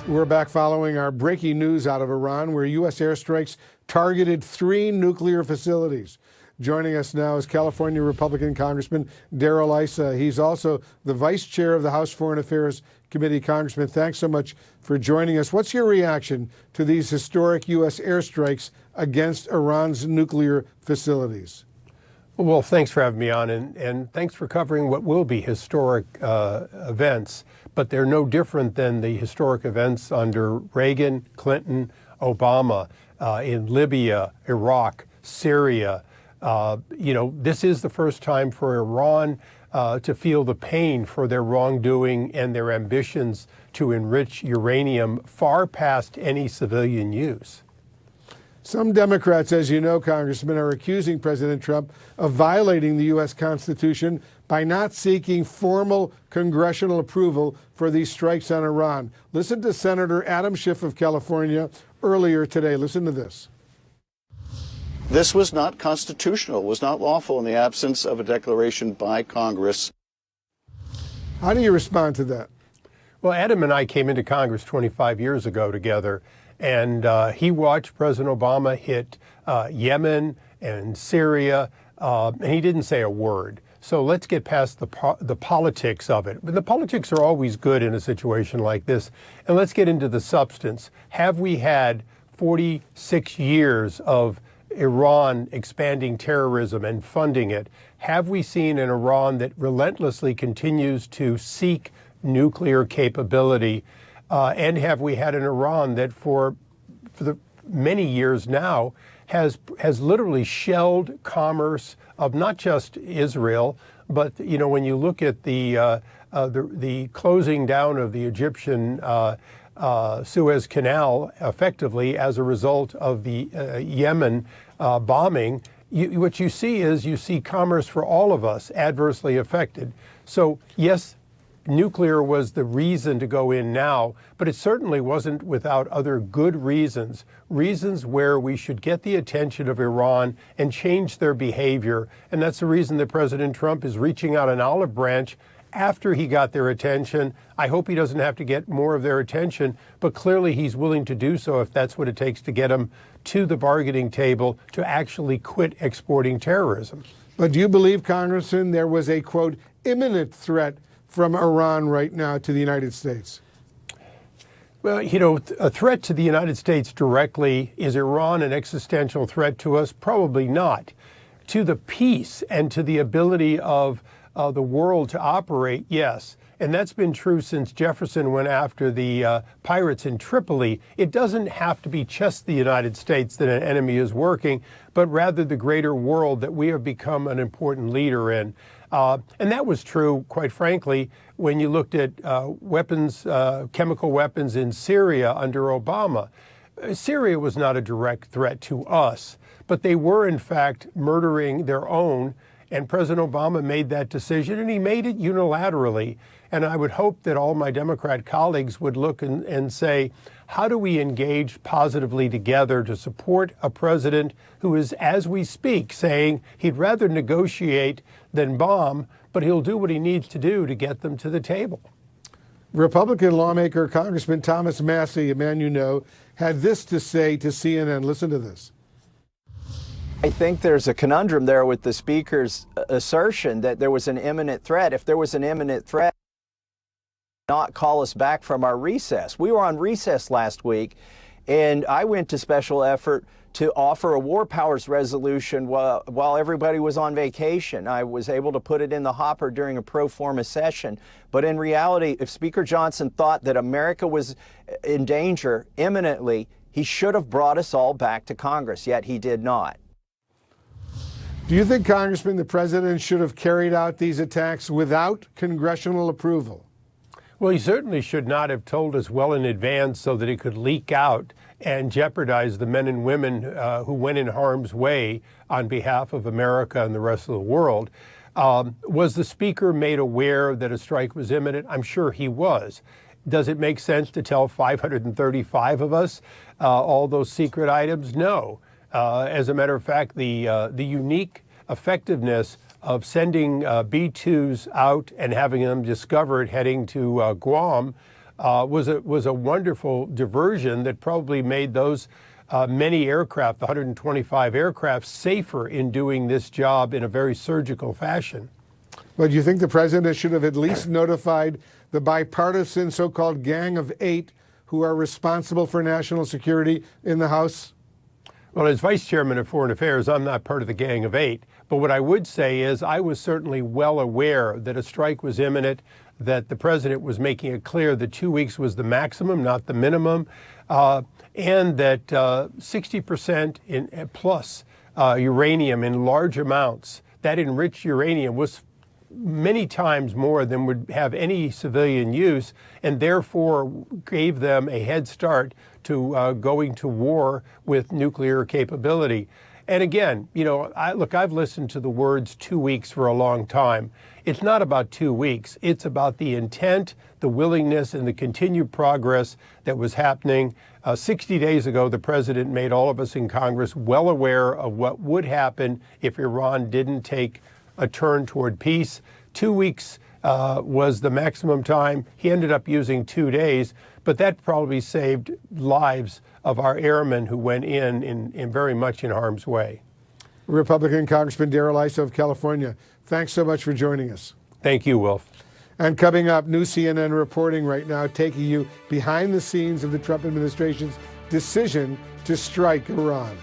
We're back following our breaking news out of Iran, where U.S. airstrikes targeted 3 nuclear facilities. Joining us now is California Republican Congressman Darrell Issa. He's also the vice chair of the House Foreign Affairs Committee. Congressman, thanks so much for joining us. What's your reaction to these historic U.S. airstrikes against Iran's nuclear facilities? Well, thanks for having me on, and thanks for covering what will be historic events, but they're no different than the historic events under Reagan, Clinton, Obama, in Libya, Iraq, Syria. This is the first time for Iran to feel the pain for their wrongdoing and their ambitions to enrich uranium far past any civilian use. Some Democrats, as you know, Congressman, are accusing President Trump of violating the U.S. Constitution by not seeking formal congressional approval for these strikes on Iran. Listen to Senator Adam Schiff of California earlier today. Listen to this. This was not constitutional, was not lawful in the absence of a declaration by Congress. How do you respond to that? Well, Adam and I came into Congress 25 years ago together, and he watched President Obama hit Yemen and Syria, and he didn't say a word. So let's get past the politics of it. But the politics are always good in a situation like this. And let's get into the substance. Have we had 46 years of Iran expanding terrorism and funding it? Have we seen an Iran that relentlessly continues to seek nuclear capability? And have we had an Iran that for the many years now has literally shelled commerce of not just Israel, but when you look at the closing down of the Egyptian Suez Canal, effectively as a result of the Yemen bombing, what you see commerce for all of us adversely affected. So yes, nuclear was the reason to go in now, but it certainly wasn't without other good reasons where we should get the attention of Iran and change their behavior. And that's the reason that President Trump is reaching out an olive branch after he got their attention. I hope he doesn't have to get more of their attention, but clearly he's willing to do so if that's what it takes to get them to the bargaining table to actually quit exporting terrorism. But do you believe, Congressman, there was a, quote, imminent threat from Iran right now to the United States? Well, a threat to the United States directly, is Iran an existential threat to us? Probably not. To the peace and to the ability of the world to operate, yes. And that's been true since Jefferson went after the pirates in Tripoli. It doesn't have to be just the United States that an enemy is working, but rather the greater world that we have become an important leader in. And that was true, quite frankly, when you looked at weapons, chemical weapons in Syria under Obama. Syria was not a direct threat to us, but they were, in fact, murdering their own. And President Obama made that decision, and he made it unilaterally. And I would hope that all my Democrat colleagues would look and say, how do we engage positively together to support a president who is, as we speak, saying he'd rather negotiate than bomb, but he'll do what he needs to do to get them to the table? Republican lawmaker Congressman Thomas Massie, a man you know, had this to say to CNN. Listen to this. I think there's a conundrum there with the speaker's assertion that there was an imminent threat. If there was an imminent threat, not call us back from our recess. We were on recess last week, and I went to special effort to offer a war powers resolution while everybody was on vacation. I was able to put it in the hopper during a pro forma session. But in reality, if Speaker Johnson thought that America was in danger imminently, he should have brought us all back to Congress, yet he did not. Do you think, Congressman, the president should have carried out these attacks without congressional approval? Well, he certainly should not have told us well in advance so that it could leak out and jeopardize the men and women who went in harm's way on behalf of America and the rest of the world. Was the speaker made aware that a strike was imminent? I'm sure he was. Does it make sense to tell 535 of us all those secret items? No. As a matter of fact, the unique effectiveness of sending B-2s out and having them discovered heading to Guam was a wonderful diversion that probably made those many aircraft, the 125 aircraft, safer in doing this job in a very surgical fashion. But do you think the president should have at least notified the bipartisan so-called Gang of Eight who are responsible for national security in the House? Well, as Vice Chairman of Foreign Affairs, I'm not part of the Gang of Eight. But what I would say is I was certainly well aware that a strike was imminent, that the president was making it clear that 2 weeks was the maximum, not the minimum, and that 60% in plus uranium in large amounts, that enriched uranium was many times more than would have any civilian use, and therefore gave them a head start to going to war with nuclear capability. And again, you know, I've listened to the words 2 weeks for a long time. It's not about 2 weeks. It's about the intent, the willingness, and the continued progress that was happening. 60 days ago, the president made all of us in Congress well aware of what would happen if Iran didn't take a turn toward peace. 2 weeks was the maximum time. He ended up using 2 days, but that probably saved lives of our airmen who went in very much in harm's way. Republican Congressman Darrell Issa of California, thanks so much for joining us. Thank you, Wilf. And coming up, new CNN reporting right now, taking you behind the scenes of the Trump administration's decision to strike Iran.